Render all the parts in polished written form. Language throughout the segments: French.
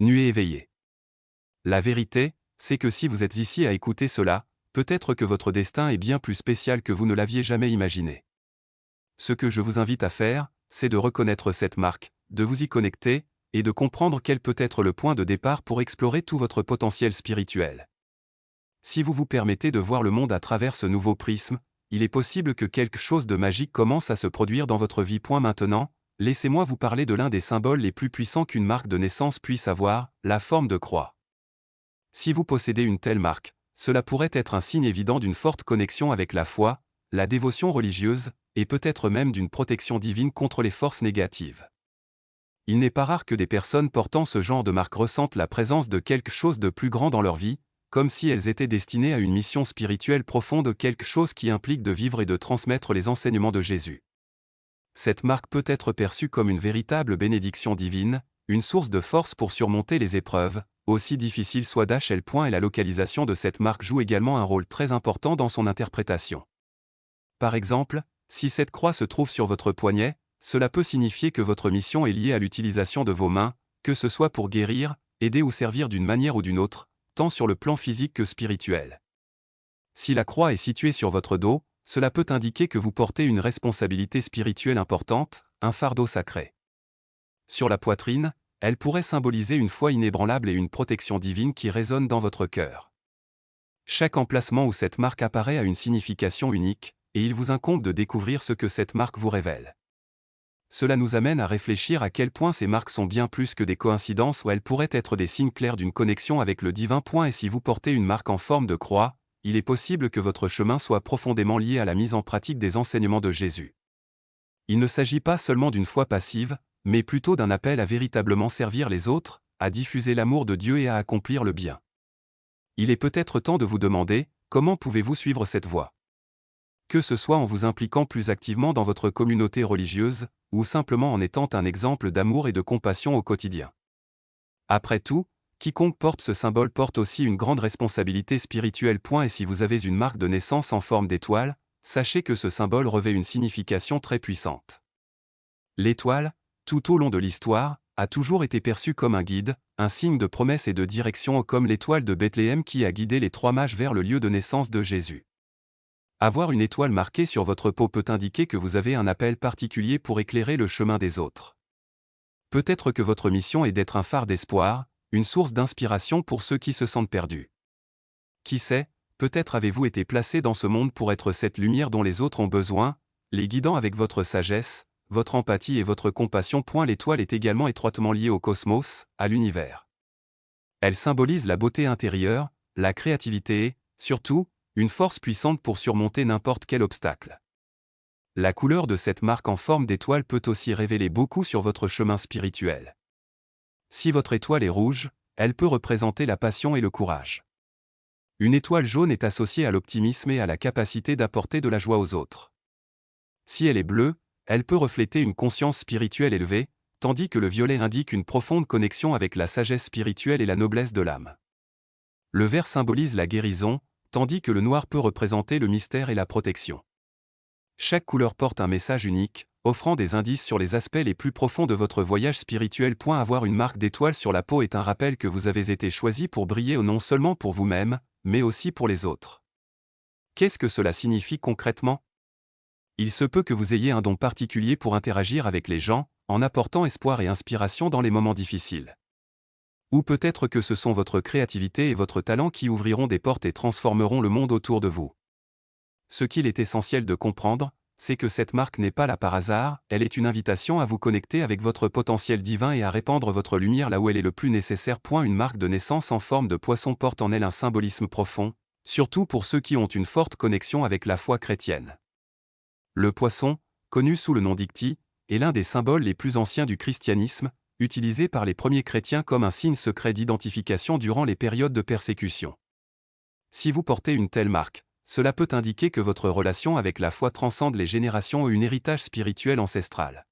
Nuée éveillée. La vérité, c'est que si vous êtes ici à écouter cela, peut-être que votre destin est bien plus spécial que vous ne l'aviez jamais imaginé. Ce que je vous invite à faire, c'est de reconnaître cette marque, de vous y connecter, et de comprendre quel peut être le point de départ pour explorer tout votre potentiel spirituel. Si vous vous permettez de voir le monde à travers ce nouveau prisme, il est possible que quelque chose de magique commence à se produire dans votre vie. Maintenant, laissez-moi vous parler de l'un des symboles les plus puissants qu'une marque de naissance puisse avoir, la forme de croix. Si vous possédez une telle marque, cela pourrait être un signe évident d'une forte connexion avec la foi, la dévotion religieuse, et peut-être même d'une protection divine contre les forces négatives. Il n'est pas rare que des personnes portant ce genre de marque ressentent la présence de quelque chose de plus grand dans leur vie, comme si elles étaient destinées à une mission spirituelle profonde, quelque chose qui implique de vivre et de transmettre les enseignements de Jésus. Cette marque peut être perçue comme une véritable bénédiction divine, une source de force pour surmonter les épreuves, aussi difficiles soient-elles. Et la localisation de cette marque joue également un rôle très important dans son interprétation. Par exemple, si cette croix se trouve sur votre poignet, cela peut signifier que votre mission est liée à l'utilisation de vos mains, que ce soit pour guérir, aider ou servir d'une manière ou d'une autre, tant sur le plan physique que spirituel. Si la croix est située sur votre dos, cela peut indiquer que vous portez une responsabilité spirituelle importante, un fardeau sacré. Sur la poitrine, elle pourrait symboliser une foi inébranlable et une protection divine qui résonne dans votre cœur. Chaque emplacement où cette marque apparaît a une signification unique, et il vous incombe de découvrir ce que cette marque vous révèle. Cela nous amène à réfléchir à quel point ces marques sont bien plus que des coïncidences, ou elles pourraient être des signes clairs d'une connexion avec le divin. Et si vous portez une marque en forme de croix, il est possible que votre chemin soit profondément lié à la mise en pratique des enseignements de Jésus. Il ne s'agit pas seulement d'une foi passive, mais plutôt d'un appel à véritablement servir les autres, à diffuser l'amour de Dieu et à accomplir le bien. Il est peut-être temps de vous demander, comment pouvez-vous suivre cette voie ? Que ce soit en vous impliquant plus activement dans votre communauté religieuse, ou simplement en étant un exemple d'amour et de compassion au quotidien. Après tout, quiconque porte ce symbole porte aussi une grande responsabilité spirituelle. Et si vous avez une marque de naissance en forme d'étoile, sachez que ce symbole revêt une signification très puissante. L'étoile, tout au long de l'histoire, a toujours été perçue comme un guide, un signe de promesse et de direction, comme l'étoile de Bethléem qui a guidé les 3 mages vers le lieu de naissance de Jésus. Avoir une étoile marquée sur votre peau peut indiquer que vous avez un appel particulier pour éclairer le chemin des autres. Peut-être que votre mission est d'être un phare d'espoir, une source d'inspiration pour ceux qui se sentent perdus. Qui sait, peut-être avez-vous été placé dans ce monde pour être cette lumière dont les autres ont besoin, les guidant avec votre sagesse, votre empathie et votre compassion. L'étoile est également étroitement liée au cosmos, à l'univers. Elle symbolise la beauté intérieure, la créativité et, surtout, une force puissante pour surmonter n'importe quel obstacle. La couleur de cette marque en forme d'étoile peut aussi révéler beaucoup sur votre chemin spirituel. Si votre étoile est rouge, elle peut représenter la passion et le courage. Une étoile jaune est associée à l'optimisme et à la capacité d'apporter de la joie aux autres. Si elle est bleue, elle peut refléter une conscience spirituelle élevée, tandis que le violet indique une profonde connexion avec la sagesse spirituelle et la noblesse de l'âme. Le vert symbolise la guérison, tandis que le noir peut représenter le mystère et la protection. Chaque couleur porte un message unique, offrant des indices sur les aspects les plus profonds de votre voyage spirituel. Avoir une marque d'étoile sur la peau est un rappel que vous avez été choisi pour briller non seulement pour vous-même, mais aussi pour les autres. Qu'est-ce que cela signifie concrètement ? Il se peut que vous ayez un don particulier pour interagir avec les gens, en apportant espoir et inspiration dans les moments difficiles. Ou peut-être que ce sont votre créativité et votre talent qui ouvriront des portes et transformeront le monde autour de vous. Ce qu'il est essentiel de comprendre, c'est que cette marque n'est pas là par hasard, elle est une invitation à vous connecter avec votre potentiel divin et à répandre votre lumière là où elle est le plus nécessaire. Une marque de naissance en forme de poisson porte en elle un symbolisme profond, surtout pour ceux qui ont une forte connexion avec la foi chrétienne. Le poisson, connu sous le nom d'Ichthys, est l'un des symboles les plus anciens du christianisme, utilisé par les premiers chrétiens comme un signe secret d'identification durant les périodes de persécution. Si vous portez une telle marque, cela peut indiquer que votre relation avec la foi transcende les générations et un héritage spirituel ancestral.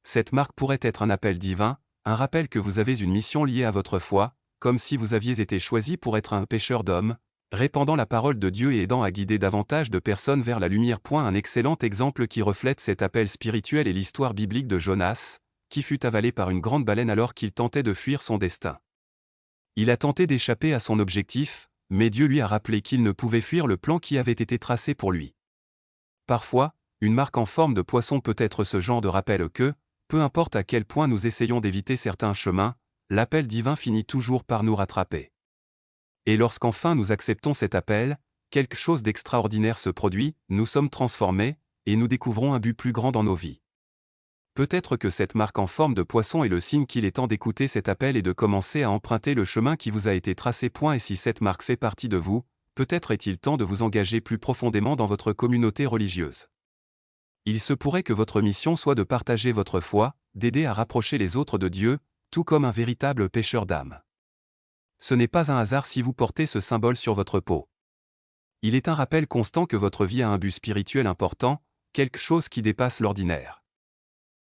Cette marque pourrait être un appel divin, un rappel que vous avez une mission liée à votre foi, comme si vous aviez été choisi pour être un pêcheur d'hommes, répandant la parole de Dieu et aidant à guider davantage de personnes vers la lumière. Un excellent exemple qui reflète cet appel spirituel est l'histoire biblique de Jonas, qui fut avalé par une grande baleine alors qu'il tentait de fuir son destin. Il a tenté d'échapper à son objectif, mais Dieu lui a rappelé qu'il ne pouvait fuir le plan qui avait été tracé pour lui. Parfois, une marque en forme de poisson peut être ce genre de rappel que, peu importe à quel point nous essayons d'éviter certains chemins, l'appel divin finit toujours par nous rattraper. Et lorsqu'enfin nous acceptons cet appel, quelque chose d'extraordinaire se produit, nous sommes transformés, et nous découvrons un but plus grand dans nos vies. Peut-être que cette marque en forme de poisson est le signe qu'il est temps d'écouter cet appel et de commencer à emprunter le chemin qui vous a été tracé. Et si cette marque fait partie de vous, peut-être est-il temps de vous engager plus profondément dans votre communauté religieuse. Il se pourrait que votre mission soit de partager votre foi, d'aider à rapprocher les autres de Dieu, tout comme un véritable pêcheur d'âmes. Ce n'est pas un hasard si vous portez ce symbole sur votre peau. Il est un rappel constant que votre vie a un but spirituel important, quelque chose qui dépasse l'ordinaire.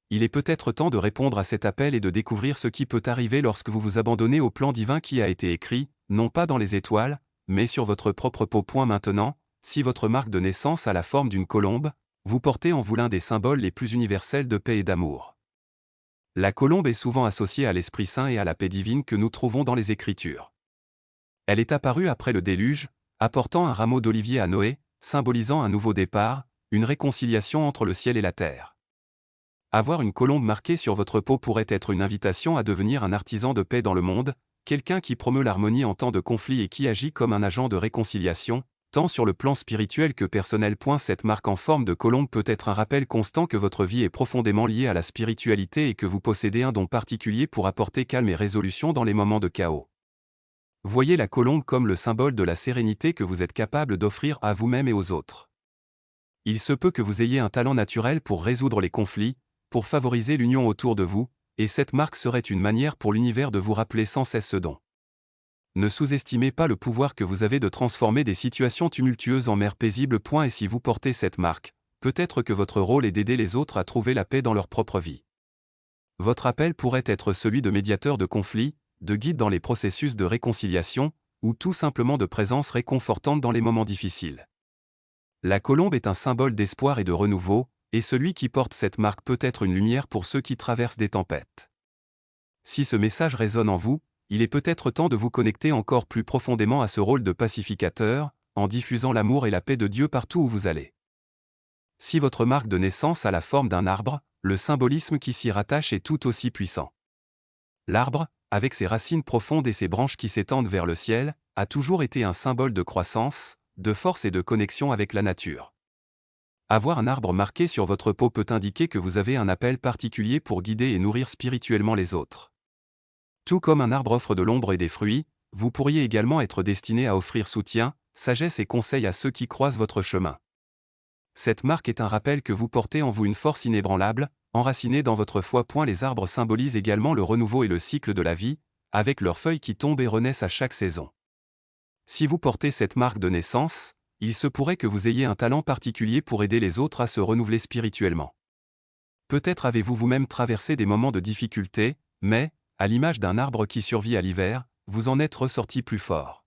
Il est peut-être temps de répondre à cet appel et de découvrir ce qui peut arriver lorsque vous vous abandonnez au plan divin qui a été écrit, non pas dans les étoiles, mais sur votre propre peau. Maintenant, si votre marque de naissance a la forme d'une colombe, vous portez en vous l'un des symboles les plus universels de paix et d'amour. La colombe est souvent associée à l'Esprit Saint et à la paix divine que nous trouvons dans les Écritures. Elle est apparue après le déluge, apportant un rameau d'olivier à Noé, symbolisant un nouveau départ, une réconciliation entre le ciel et la terre. Avoir une colombe marquée sur votre peau pourrait être une invitation à devenir un artisan de paix dans le monde, quelqu'un qui promeut l'harmonie en temps de conflit et qui agit comme un agent de réconciliation, tant sur le plan spirituel que personnel. Cette marque en forme de colombe peut être un rappel constant que votre vie est profondément liée à la spiritualité et que vous possédez un don particulier pour apporter calme et résolution dans les moments de chaos. Voyez la colombe comme le symbole de la sérénité que vous êtes capable d'offrir à vous-même et aux autres. Il se peut que vous ayez un talent naturel pour résoudre les conflits, pour favoriser l'union autour de vous, et cette marque serait une manière pour l'univers de vous rappeler sans cesse ce don. Ne sous-estimez pas le pouvoir que vous avez de transformer des situations tumultueuses en mer paisible. Et si vous portez cette marque, peut-être que votre rôle est d'aider les autres à trouver la paix dans leur propre vie. Votre appel pourrait être celui de médiateur de conflits, de guide dans les processus de réconciliation, ou tout simplement de présence réconfortante dans les moments difficiles. La colombe est un symbole d'espoir et de renouveau, et celui qui porte cette marque peut être une lumière pour ceux qui traversent des tempêtes. Si ce message résonne en vous, il est peut-être temps de vous connecter encore plus profondément à ce rôle de pacificateur, en diffusant l'amour et la paix de Dieu partout où vous allez. Si votre marque de naissance a la forme d'un arbre, le symbolisme qui s'y rattache est tout aussi puissant. L'arbre, avec ses racines profondes et ses branches qui s'étendent vers le ciel, a toujours été un symbole de croissance, de force et de connexion avec la nature. Avoir un arbre marqué sur votre peau peut indiquer que vous avez un appel particulier pour guider et nourrir spirituellement les autres. Tout comme un arbre offre de l'ombre et des fruits, vous pourriez également être destiné à offrir soutien, sagesse et conseil à ceux qui croisent votre chemin. Cette marque est un rappel que vous portez en vous une force inébranlable, enracinée dans votre foi. Les arbres symbolisent également le renouveau et le cycle de la vie, avec leurs feuilles qui tombent et renaissent à chaque saison. Si vous portez cette marque de naissance, il se pourrait que vous ayez un talent particulier pour aider les autres à se renouveler spirituellement. Peut-être avez-vous vous-même traversé des moments de difficulté, mais, à l'image d'un arbre qui survit à l'hiver, vous en êtes ressorti plus fort.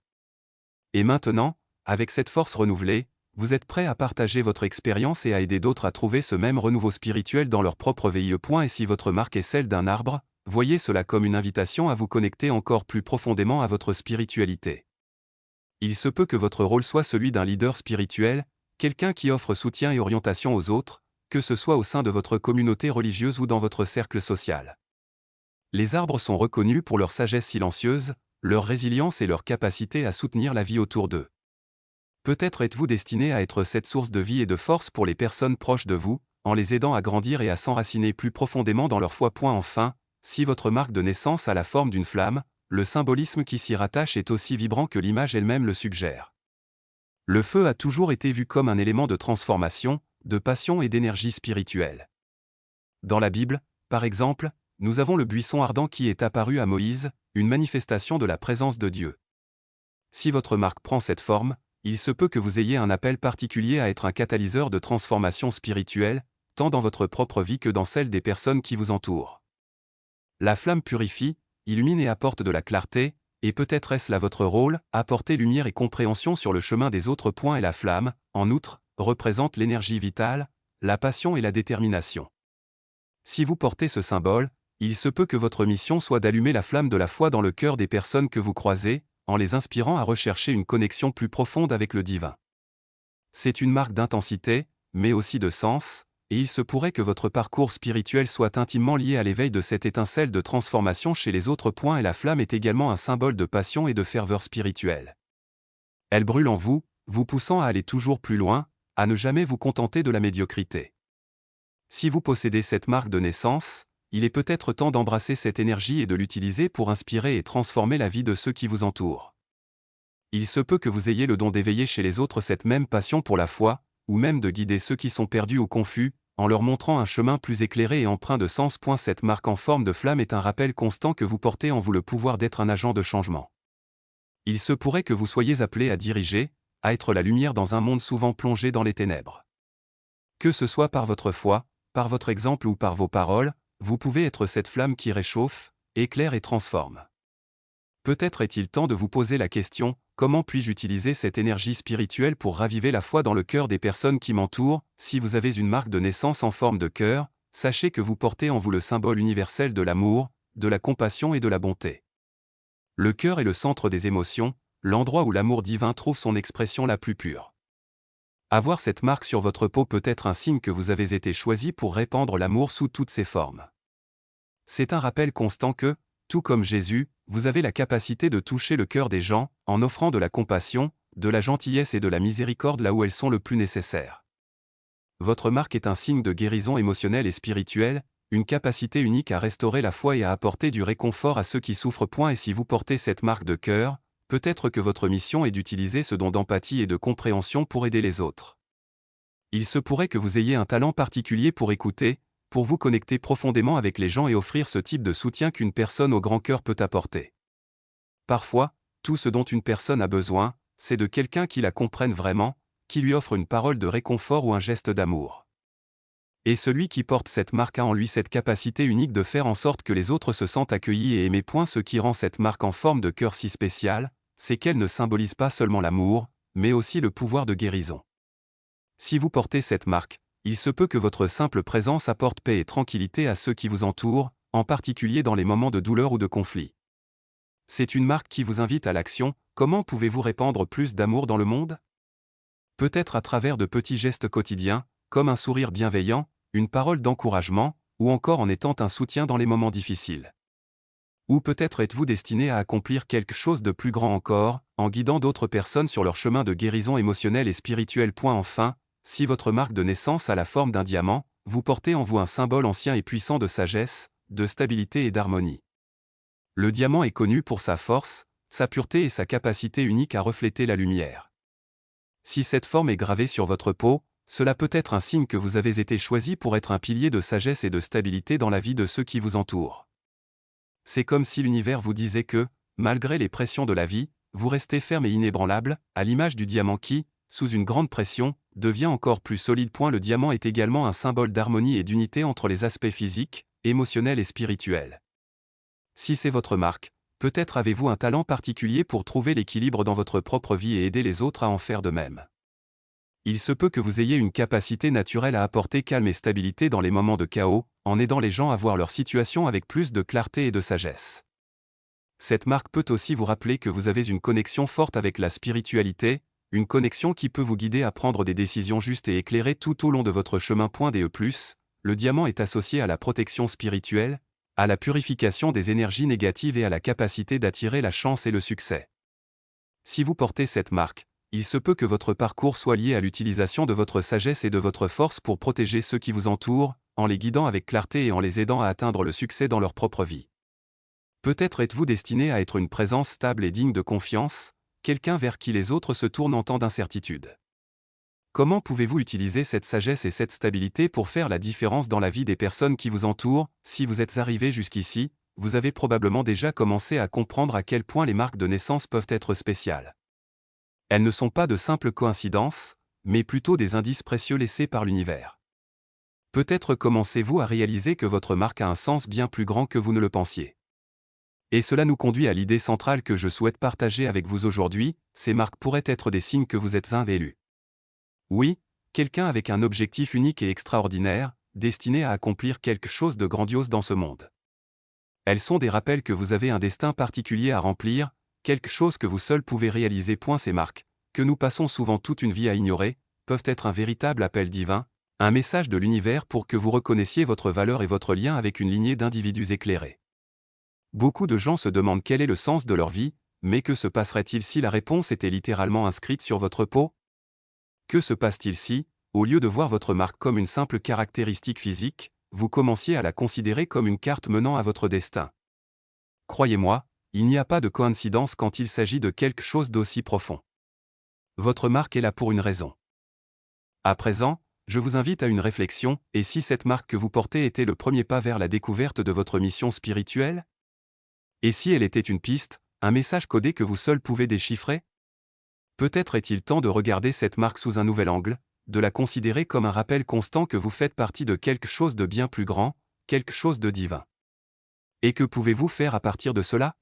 Et maintenant, avec cette force renouvelée, vous êtes prêt à partager votre expérience et à aider d'autres à trouver ce même renouveau spirituel dans leur propre vie. Et si votre marque est celle d'un arbre, voyez cela comme une invitation à vous connecter encore plus profondément à votre spiritualité. Il se peut que votre rôle soit celui d'un leader spirituel, quelqu'un qui offre soutien et orientation aux autres, que ce soit au sein de votre communauté religieuse ou dans votre cercle social. Les arbres sont reconnus pour leur sagesse silencieuse, leur résilience et leur capacité à soutenir la vie autour d'eux. Peut-être êtes-vous destiné à être cette source de vie et de force pour les personnes proches de vous, en les aidant à grandir et à s'enraciner plus profondément dans leur foi. Enfin, si votre marque de naissance a la forme d'une flamme, le symbolisme qui s'y rattache est aussi vibrant que l'image elle-même le suggère. Le feu a toujours été vu comme un élément de transformation, de passion et d'énergie spirituelle. Dans la Bible, par exemple, nous avons le buisson ardent qui est apparu à Moïse, une manifestation de la présence de Dieu. Si votre marque prend cette forme, il se peut que vous ayez un appel particulier à être un catalyseur de transformation spirituelle, tant dans votre propre vie que dans celle des personnes qui vous entourent. La flamme purifie, illumine et apporte de la clarté, et peut-être est-ce là votre rôle, apporter lumière et compréhension sur le chemin des autres. Et la flamme, en outre, représente l'énergie vitale, la passion et la détermination. Si vous portez ce symbole, Il se peut que votre mission soit d'allumer la flamme de la foi dans le cœur des personnes que vous croisez, en les inspirant à rechercher une connexion plus profonde avec le divin. C'est une marque d'intensité, mais aussi de sens, et il se pourrait que votre parcours spirituel soit intimement lié à l'éveil de cette étincelle de transformation chez les autres. Et la flamme est également un symbole de passion et de ferveur spirituelle. Elle brûle en vous, vous poussant à aller toujours plus loin, à ne jamais vous contenter de la médiocrité. Si vous possédez cette marque de naissance, il est peut-être temps d'embrasser cette énergie et de l'utiliser pour inspirer et transformer la vie de ceux qui vous entourent. Il se peut que vous ayez le don d'éveiller chez les autres cette même passion pour la foi, ou même de guider ceux qui sont perdus ou confus, en leur montrant un chemin plus éclairé et empreint de sens. Cette marque en forme de flamme est un rappel constant que vous portez en vous le pouvoir d'être un agent de changement. Il se pourrait que vous soyez appelé à diriger, à être la lumière dans un monde souvent plongé dans les ténèbres. Que ce soit par votre foi, par votre exemple ou par vos paroles, vous pouvez être cette flamme qui réchauffe, éclaire et transforme. Peut-être est-il temps de vous poser la question, comment puis-je utiliser cette énergie spirituelle pour raviver la foi dans le cœur des personnes qui m'entourent? Si vous avez une marque de naissance en forme de cœur, sachez que vous portez en vous le symbole universel de l'amour, de la compassion et de la bonté. Le cœur est le centre des émotions, l'endroit où l'amour divin trouve son expression la plus pure. Avoir cette marque sur votre peau peut être un signe que vous avez été choisi pour répandre l'amour sous toutes ses formes. C'est un rappel constant que, tout comme Jésus, vous avez la capacité de toucher le cœur des gens, en offrant de la compassion, de la gentillesse et de la miséricorde là où elles sont le plus nécessaires. Votre marque est un signe de guérison émotionnelle et spirituelle, une capacité unique à restaurer la foi et à apporter du réconfort à ceux qui souffrent. Et si vous portez cette marque de cœur, peut-être que votre mission est d'utiliser ce don d'empathie et de compréhension pour aider les autres. Il se pourrait que vous ayez un talent particulier pour écouter, pour vous connecter profondément avec les gens et offrir ce type de soutien qu'une personne au grand cœur peut apporter. Parfois, tout ce dont une personne a besoin, c'est de quelqu'un qui la comprenne vraiment, qui lui offre une parole de réconfort ou un geste d'amour. Et celui qui porte cette marque a en lui cette capacité unique de faire en sorte que les autres se sentent accueillis et aimés. Ce qui rend cette marque en forme de cœur si spéciale, c'est qu'elle ne symbolise pas seulement l'amour, mais aussi le pouvoir de guérison. Si vous portez cette marque, il se peut que votre simple présence apporte paix et tranquillité à ceux qui vous entourent, en particulier dans les moments de douleur ou de conflit. C'est une marque qui vous invite à l'action. Comment pouvez-vous répandre plus d'amour dans le monde? Peut-être à travers de petits gestes quotidiens, comme un sourire bienveillant, une parole d'encouragement, ou encore en étant un soutien dans les moments difficiles. Ou peut-être êtes-vous destiné à accomplir quelque chose de plus grand encore, en guidant d'autres personnes sur leur chemin de guérison émotionnelle et spirituelle. Enfin, si votre marque de naissance a la forme d'un diamant, vous portez en vous un symbole ancien et puissant de sagesse, de stabilité et d'harmonie. Le diamant est connu pour sa force, sa pureté et sa capacité unique à refléter la lumière. Si cette forme est gravée sur votre peau, cela peut être un signe que vous avez été choisi pour être un pilier de sagesse et de stabilité dans la vie de ceux qui vous entourent. C'est comme si l'univers vous disait que, malgré les pressions de la vie, vous restez ferme et inébranlable, à l'image du diamant qui, sous une grande pression, devient encore plus solide. Le diamant est également un symbole d'harmonie et d'unité entre les aspects physiques, émotionnels et spirituels. Si c'est votre marque, peut-être avez-vous un talent particulier pour trouver l'équilibre dans votre propre vie et aider les autres à en faire de même. Il se peut que vous ayez une capacité naturelle à apporter calme et stabilité dans les moments de chaos, en aidant les gens à voir leur situation avec plus de clarté et de sagesse. Cette marque peut aussi vous rappeler que vous avez une connexion forte avec la spiritualité, une connexion qui peut vous guider à prendre des décisions justes et éclairées tout au long de votre chemin. Le diamant est associé à la protection spirituelle, à la purification des énergies négatives et à la capacité d'attirer la chance et le succès. Si vous portez cette marque, il se peut que votre parcours soit lié à l'utilisation de votre sagesse et de votre force pour protéger ceux qui vous entourent, en les guidant avec clarté et en les aidant à atteindre le succès dans leur propre vie. Peut-être êtes-vous destiné à être une présence stable et digne de confiance, quelqu'un vers qui les autres se tournent en temps d'incertitude. Comment pouvez-vous utiliser cette sagesse et cette stabilité pour faire la différence dans la vie des personnes qui vous entourent? Si vous êtes arrivé jusqu'ici, vous avez probablement déjà commencé à comprendre à quel point les marques de naissance peuvent être spéciales. Elles ne sont pas de simples coïncidences, mais plutôt des indices précieux laissés par l'univers. Peut-être commencez-vous à réaliser que votre marque a un sens bien plus grand que vous ne le pensiez. Et cela nous conduit à l'idée centrale que je souhaite partager avec vous aujourd'hui, ces marques pourraient être des signes que vous êtes un élu. Oui, quelqu'un avec un objectif unique et extraordinaire, destiné à accomplir quelque chose de grandiose dans ce monde. Elles sont des rappels que vous avez un destin particulier à remplir, quelque chose que vous seul pouvez réaliser. Ces marques, que nous passons souvent toute une vie à ignorer, peuvent être un véritable appel divin, un message de l'univers pour que vous reconnaissiez votre valeur et votre lien avec une lignée d'individus éclairés. Beaucoup de gens se demandent quel est le sens de leur vie, mais que se passerait-il si la réponse était littéralement inscrite sur votre peau? Que se passe-t-il si, au lieu de voir votre marque comme une simple caractéristique physique, vous commenciez à la considérer comme une carte menant à votre destin? Croyez-moi, il n'y a pas de coïncidence quand il s'agit de quelque chose d'aussi profond. Votre marque est là pour une raison. À présent, je vous invite à une réflexion, et si cette marque que vous portez était le premier pas vers la découverte de votre mission spirituelle? Et si elle était une piste, un message codé que vous seul pouvez déchiffrer? Peut-être est-il temps de regarder cette marque sous un nouvel angle, de la considérer comme un rappel constant que vous faites partie de quelque chose de bien plus grand, quelque chose de divin. Et que pouvez-vous faire à partir de cela?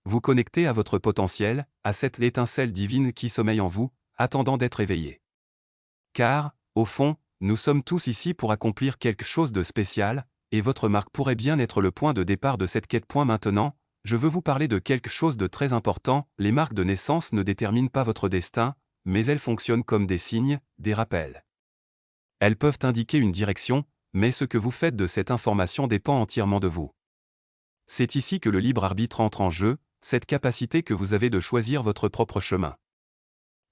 Vous connecter à votre potentiel, à cette étincelle divine qui sommeille en vous, attendant d'être éveillée. Car, au fond, nous sommes tous ici pour accomplir quelque chose de spécial, et votre marque pourrait bien être le point de départ de cette quête. Maintenant, je veux vous parler de quelque chose de très important. Les marques de naissance ne déterminent pas votre destin, mais elles fonctionnent comme des signes, des rappels. Elles peuvent indiquer une direction, mais ce que vous faites de cette information dépend entièrement de vous. C'est ici que le libre arbitre entre en jeu, cette capacité que vous avez de choisir votre propre chemin.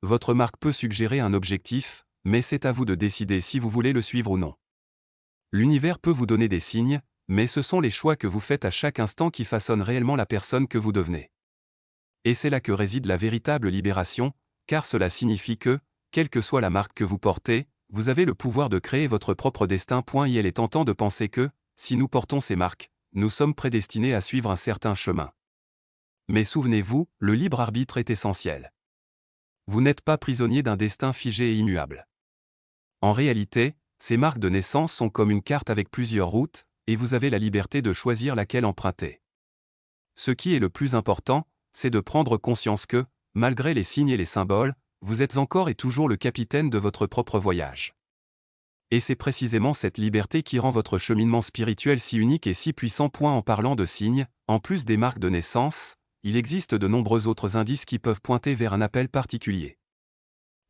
Votre marque peut suggérer un objectif, mais c'est à vous de décider si vous voulez le suivre ou non. L'univers peut vous donner des signes, mais ce sont les choix que vous faites à chaque instant qui façonnent réellement la personne que vous devenez. Et c'est là que réside la véritable libération, car cela signifie que, quelle que soit la marque que vous portez, vous avez le pouvoir de créer votre propre destin. Il est tentant de penser que, si nous portons ces marques, nous sommes prédestinés à suivre un certain chemin. Mais souvenez-vous, le libre arbitre est essentiel. Vous n'êtes pas prisonnier d'un destin figé et immuable. En réalité, ces marques de naissance sont comme une carte avec plusieurs routes, et vous avez la liberté de choisir laquelle emprunter. Ce qui est le plus important, c'est de prendre conscience que, malgré les signes et les symboles, vous êtes encore et toujours le capitaine de votre propre voyage. Et c'est précisément cette liberté qui rend votre cheminement spirituel si unique et si puissant. En parlant de signes, en plus des marques de naissance, il existe de nombreux autres indices qui peuvent pointer vers un appel particulier.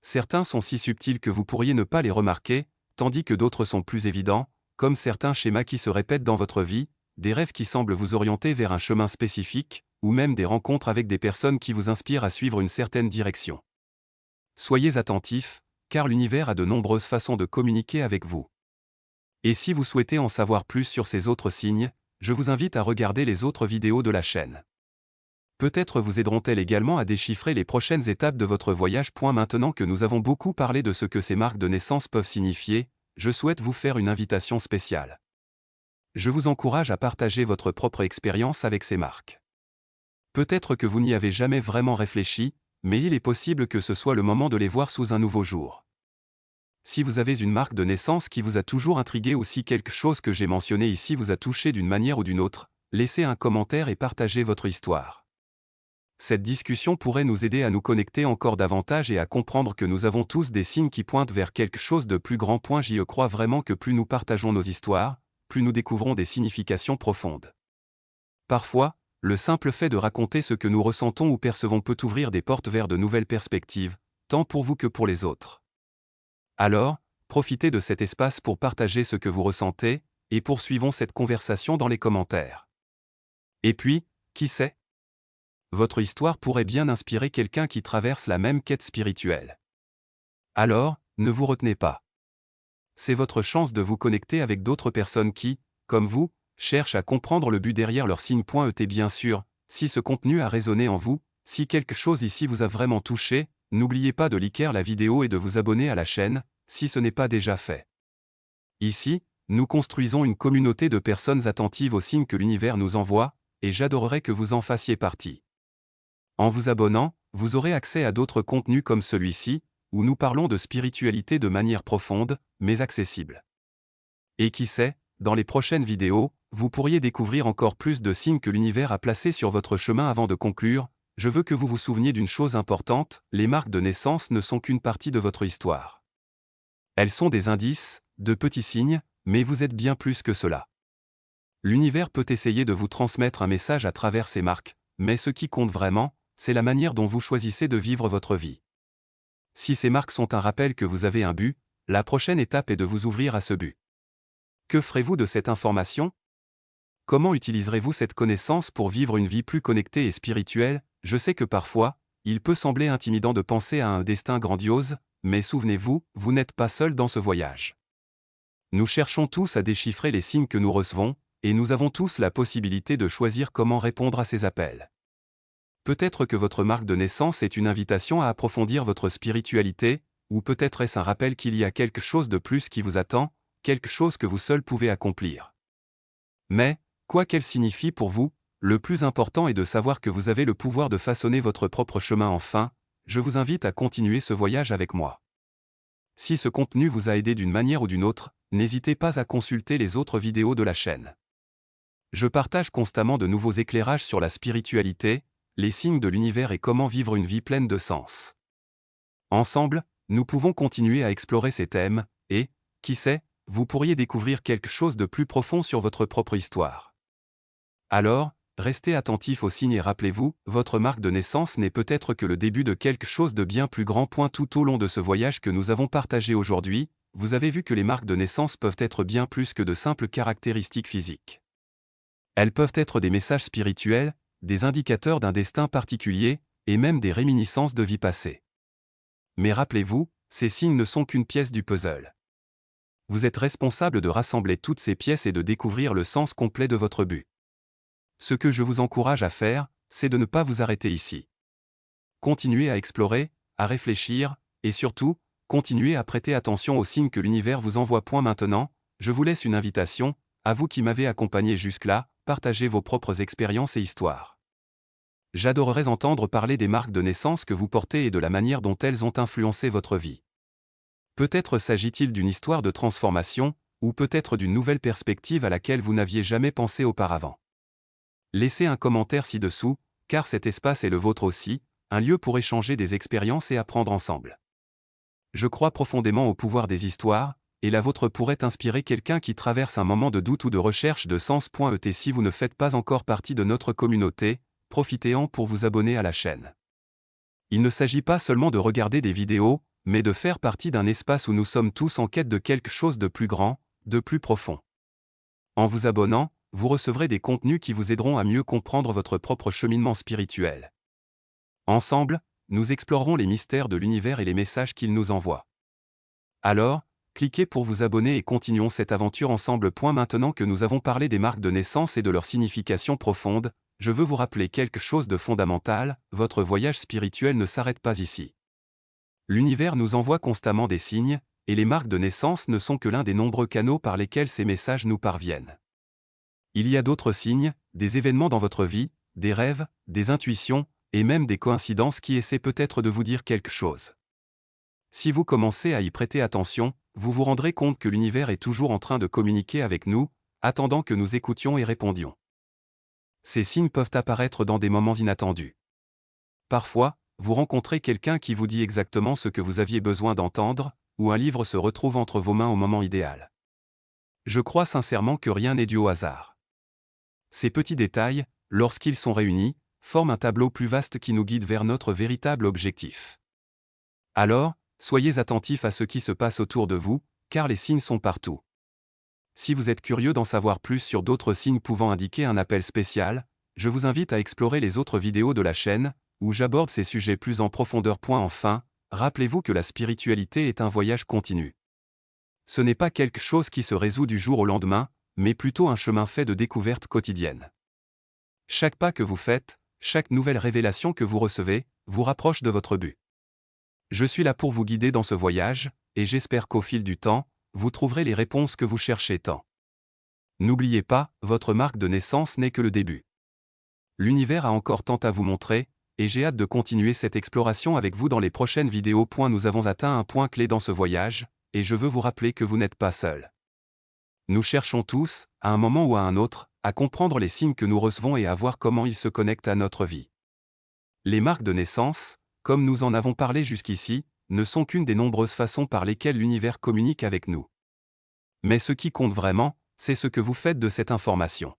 Certains sont si subtils que vous pourriez ne pas les remarquer, tandis que d'autres sont plus évidents, comme certains schémas qui se répètent dans votre vie, des rêves qui semblent vous orienter vers un chemin spécifique, ou même des rencontres avec des personnes qui vous inspirent à suivre une certaine direction. Soyez attentifs, car l'univers a de nombreuses façons de communiquer avec vous. Et si vous souhaitez en savoir plus sur ces autres signes, je vous invite à regarder les autres vidéos de la chaîne. Peut-être vous aideront-elles également à déchiffrer les prochaines étapes de votre voyage. Maintenant que nous avons beaucoup parlé de ce que ces marques de naissance peuvent signifier, je souhaite vous faire une invitation spéciale. Je vous encourage à partager votre propre expérience avec ces marques. Peut-être que vous n'y avez jamais vraiment réfléchi, mais il est possible que ce soit le moment de les voir sous un nouveau jour. Si vous avez une marque de naissance qui vous a toujours intrigué ou si quelque chose que j'ai mentionné ici vous a touché d'une manière ou d'une autre, laissez un commentaire et partagez votre histoire. Cette discussion pourrait nous aider à nous connecter encore davantage et à comprendre que nous avons tous des signes qui pointent vers quelque chose de plus grand. J'y crois vraiment que plus nous partageons nos histoires, plus nous découvrons des significations profondes. Parfois, le simple fait de raconter ce que nous ressentons ou percevons peut ouvrir des portes vers de nouvelles perspectives, tant pour vous que pour les autres. Alors, profitez de cet espace pour partager ce que vous ressentez, et poursuivons cette conversation dans les commentaires. Et puis, qui sait? Votre histoire pourrait bien inspirer quelqu'un qui traverse la même quête spirituelle. Alors, ne vous retenez pas. C'est votre chance de vous connecter avec d'autres personnes qui, comme vous, cherchent à comprendre le but derrière leur signe. Et bien sûr, si ce contenu a résonné en vous, si quelque chose ici vous a vraiment touché, n'oubliez pas de liker la vidéo et de vous abonner à la chaîne, si ce n'est pas déjà fait. Ici, nous construisons une communauté de personnes attentives aux signes que l'univers nous envoie, et j'adorerais que vous en fassiez partie. En vous abonnant, vous aurez accès à d'autres contenus comme celui-ci, où nous parlons de spiritualité de manière profonde, mais accessible. Et qui sait, dans les prochaines vidéos, vous pourriez découvrir encore plus de signes que l'univers a placés sur votre chemin. Avant de conclure, je veux que vous vous souveniez d'une chose importante, les marques de naissance ne sont qu'une partie de votre histoire. Elles sont des indices, de petits signes, mais vous êtes bien plus que cela. L'univers peut essayer de vous transmettre un message à travers ces marques, mais ce qui compte vraiment, c'est la manière dont vous choisissez de vivre votre vie. Si ces marques sont un rappel que vous avez un but, la prochaine étape est de vous ouvrir à ce but. Que ferez-vous de cette information? Comment utiliserez-vous cette connaissance pour vivre une vie plus connectée et spirituelle? Je sais que parfois, il peut sembler intimidant de penser à un destin grandiose, mais souvenez-vous, vous n'êtes pas seul dans ce voyage. Nous cherchons tous à déchiffrer les signes que nous recevons, et nous avons tous la possibilité de choisir comment répondre à ces appels. Peut-être que votre marque de naissance est une invitation à approfondir votre spiritualité, ou peut-être est-ce un rappel qu'il y a quelque chose de plus qui vous attend, quelque chose que vous seul pouvez accomplir. Mais, quoi qu'elle signifie pour vous, le plus important est de savoir que vous avez le pouvoir de façonner votre propre chemin. Enfin, je vous invite à continuer ce voyage avec moi. Si ce contenu vous a aidé d'une manière ou d'une autre, n'hésitez pas à consulter les autres vidéos de la chaîne. Je partage constamment de nouveaux éclairages sur la spiritualité, les signes de l'univers et comment vivre une vie pleine de sens. Ensemble, nous pouvons continuer à explorer ces thèmes, et, qui sait, vous pourriez découvrir quelque chose de plus profond sur votre propre histoire. Alors, restez attentif aux signes et rappelez-vous, votre marque de naissance n'est peut-être que le début de quelque chose de bien plus grand. Tout au long de ce voyage que nous avons partagé aujourd'hui, vous avez vu que les marques de naissance peuvent être bien plus que de simples caractéristiques physiques. Elles peuvent être des messages spirituels, des indicateurs d'un destin particulier, et même des réminiscences de vie passée. Mais rappelez-vous, ces signes ne sont qu'une pièce du puzzle. Vous êtes responsable de rassembler toutes ces pièces et de découvrir le sens complet de votre but. Ce que je vous encourage à faire, c'est de ne pas vous arrêter ici. Continuez à explorer, à réfléchir, et surtout, continuez à prêter attention aux signes que l'univers vous envoie. Maintenant, je vous laisse une invitation, à vous qui m'avez accompagné jusque-là, partagez vos propres expériences et histoires. J'adorerais entendre parler des marques de naissance que vous portez et de la manière dont elles ont influencé votre vie. Peut-être s'agit-il d'une histoire de transformation, ou peut-être d'une nouvelle perspective à laquelle vous n'aviez jamais pensé auparavant. Laissez un commentaire ci-dessous, car cet espace est le vôtre aussi, un lieu pour échanger des expériences et apprendre ensemble. Je crois profondément au pouvoir des histoires, et la vôtre pourrait inspirer quelqu'un qui traverse un moment de doute ou de recherche de sens. Si vous ne faites pas encore partie de notre communauté, profitez-en pour vous abonner à la chaîne. Il ne s'agit pas seulement de regarder des vidéos, mais de faire partie d'un espace où nous sommes tous en quête de quelque chose de plus grand, de plus profond. En vous abonnant, vous recevrez des contenus qui vous aideront à mieux comprendre votre propre cheminement spirituel. Ensemble, nous explorerons les mystères de l'univers et les messages qu'il nous envoie. Alors, cliquez pour vous abonner et continuons cette aventure ensemble. Maintenant que nous avons parlé des marques de naissance et de leur signification profonde, je veux vous rappeler quelque chose de fondamental, votre voyage spirituel ne s'arrête pas ici. L'univers nous envoie constamment des signes, et les marques de naissance ne sont que l'un des nombreux canaux par lesquels ces messages nous parviennent. Il y a d'autres signes, des événements dans votre vie, des rêves, des intuitions, et même des coïncidences qui essaient peut-être de vous dire quelque chose. Si vous commencez à y prêter attention, vous vous rendrez compte que l'univers est toujours en train de communiquer avec nous, attendant que nous écoutions et répondions. Ces signes peuvent apparaître dans des moments inattendus. Parfois, vous rencontrez quelqu'un qui vous dit exactement ce que vous aviez besoin d'entendre, ou un livre se retrouve entre vos mains au moment idéal. Je crois sincèrement que rien n'est dû au hasard. Ces petits détails, lorsqu'ils sont réunis, forment un tableau plus vaste qui nous guide vers notre véritable objectif. Alors, soyez attentifs à ce qui se passe autour de vous, car les signes sont partout. Si vous êtes curieux d'en savoir plus sur d'autres signes pouvant indiquer un appel spécial, je vous invite à explorer les autres vidéos de la chaîne, où j'aborde ces sujets plus en profondeur. Enfin, rappelez-vous que la spiritualité est un voyage continu. Ce n'est pas quelque chose qui se résout du jour au lendemain, mais plutôt un chemin fait de découvertes quotidiennes. Chaque pas que vous faites, chaque nouvelle révélation que vous recevez, vous rapproche de votre but. Je suis là pour vous guider dans ce voyage, et j'espère qu'au fil du temps, vous trouverez les réponses que vous cherchez tant. N'oubliez pas, votre marque de naissance n'est que le début. L'univers a encore tant à vous montrer, et j'ai hâte de continuer cette exploration avec vous dans les prochaines vidéos. Nous avons atteint un point clé dans ce voyage, et je veux vous rappeler que vous n'êtes pas seul. Nous cherchons tous, à un moment ou à un autre, à comprendre les signes que nous recevons et à voir comment ils se connectent à notre vie. Les marques de naissance, comme nous en avons parlé jusqu'ici, ne sont qu'une des nombreuses façons par lesquelles l'univers communique avec nous. Mais ce qui compte vraiment, c'est ce que vous faites de cette information.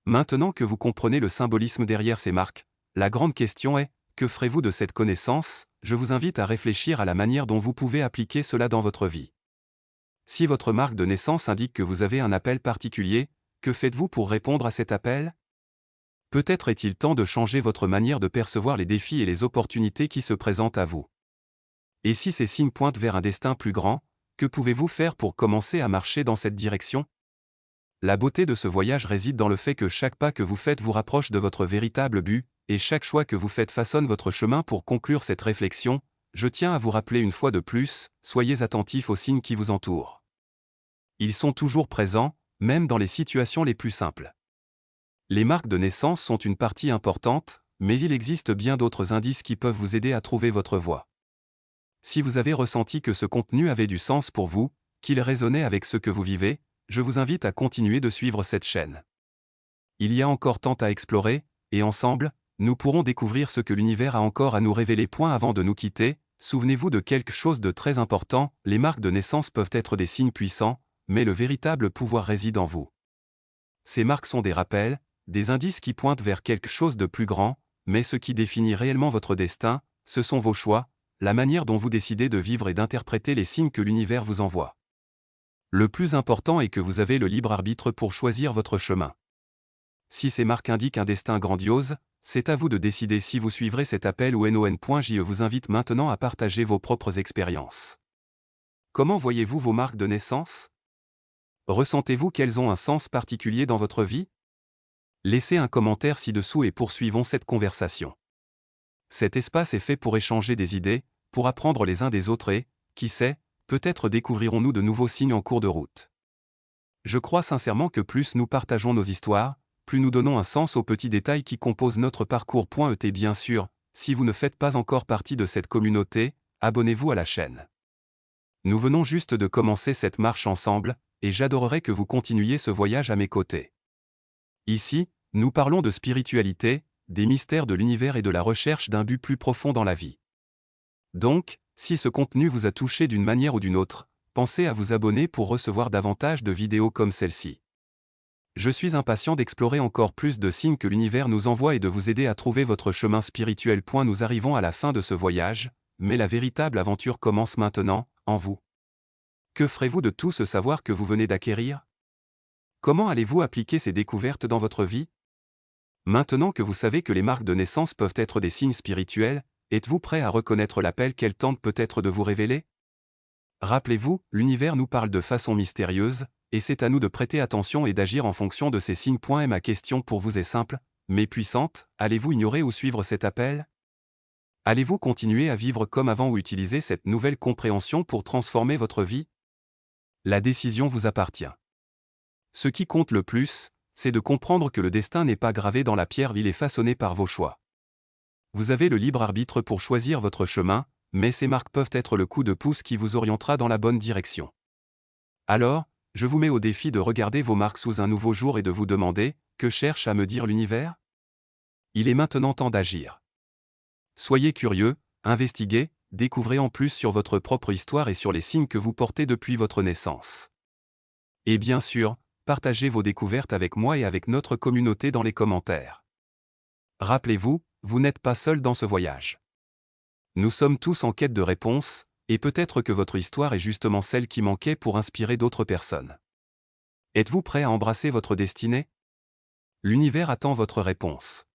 Maintenant que vous comprenez le symbolisme derrière ces marques, la grande question est, que ferez-vous de cette connaissance? Je vous invite à réfléchir à la manière dont vous pouvez appliquer cela dans votre vie. Si votre marque de naissance indique que vous avez un appel particulier, que faites-vous pour répondre à cet appel? Peut-être est-il temps de changer votre manière de percevoir les défis et les opportunités qui se présentent à vous. Et si ces signes pointent vers un destin plus grand, que pouvez-vous faire pour commencer à marcher dans cette direction? La beauté de ce voyage réside dans le fait que chaque pas que vous faites vous rapproche de votre véritable but, et chaque choix que vous faites façonne votre chemin. Pour conclure cette réflexion, je tiens à vous rappeler une fois de plus, soyez attentifs aux signes qui vous entourent. Ils sont toujours présents, même dans les situations les plus simples. Les marques de naissance sont une partie importante, mais il existe bien d'autres indices qui peuvent vous aider à trouver votre voie. Si vous avez ressenti que ce contenu avait du sens pour vous, qu'il résonnait avec ce que vous vivez, je vous invite à continuer de suivre cette chaîne. Il y a encore tant à explorer, et ensemble, nous pourrons découvrir ce que l'univers a encore à nous révéler. Avant de nous quitter, souvenez-vous de quelque chose de très important, les marques de naissance peuvent être des signes puissants, mais le véritable pouvoir réside en vous. Ces marques sont des rappels, des indices qui pointent vers quelque chose de plus grand, mais ce qui définit réellement votre destin, ce sont vos choix, la manière dont vous décidez de vivre et d'interpréter les signes que l'univers vous envoie. Le plus important est que vous avez le libre arbitre pour choisir votre chemin. Si ces marques indiquent un destin grandiose, c'est à vous de décider si vous suivrez cet appel ou non. Je vous invite maintenant à partager vos propres expériences. Comment voyez-vous vos marques de naissance? Ressentez-vous qu'elles ont un sens particulier dans votre vie? Laissez un commentaire ci-dessous et poursuivons cette conversation. Cet espace est fait pour échanger des idées, pour apprendre les uns des autres et, qui sait, peut-être découvrirons-nous de nouveaux signes en cours de route. Je crois sincèrement que plus nous partageons nos histoires, plus nous donnons un sens aux petits détails qui composent notre parcours. Bien sûr, si vous ne faites pas encore partie de cette communauté, abonnez-vous à la chaîne. Nous venons juste de commencer cette marche ensemble, et j'adorerais que vous continuiez ce voyage à mes côtés. Ici, nous parlons de spiritualité, des mystères de l'univers et de la recherche d'un but plus profond dans la vie. Donc, si ce contenu vous a touché d'une manière ou d'une autre, pensez à vous abonner pour recevoir davantage de vidéos comme celle-ci. Je suis impatient d'explorer encore plus de signes que l'univers nous envoie et de vous aider à trouver votre chemin spirituel. Nous arrivons à la fin de ce voyage, mais la véritable aventure commence maintenant, en vous. Que ferez-vous de tout ce savoir que vous venez d'acquérir? Comment allez-vous appliquer ces découvertes dans votre vie? Maintenant que vous savez que les marques de naissance peuvent être des signes spirituels, êtes-vous prêt à reconnaître l'appel qu'elles tentent peut-être de vous révéler? Rappelez-vous, l'univers nous parle de façon mystérieuse, et c'est à nous de prêter attention et d'agir en fonction de ces signes. Ma question pour vous est simple, mais puissante, allez-vous ignorer ou suivre cet appel? Allez-vous continuer à vivre comme avant ou utiliser cette nouvelle compréhension pour transformer votre vie? La décision vous appartient. Ce qui compte le plus, c'est de comprendre que le destin n'est pas gravé dans la pierre, il est façonné par vos choix. Vous avez le libre arbitre pour choisir votre chemin, mais ces marques peuvent être le coup de pouce qui vous orientera dans la bonne direction. Alors, je vous mets au défi de regarder vos marques sous un nouveau jour et de vous demander, que cherche à me dire l'univers? Il est maintenant temps d'agir. Soyez curieux, investiguez, découvrez en plus sur votre propre histoire et sur les signes que vous portez depuis votre naissance. Et bien sûr, partagez vos découvertes avec moi et avec notre communauté dans les commentaires. Rappelez-vous, vous n'êtes pas seul dans ce voyage. Nous sommes tous en quête de réponses, et peut-être que votre histoire est justement celle qui manquait pour inspirer d'autres personnes. Êtes-vous prêt à embrasser votre destinée? L'univers attend votre réponse.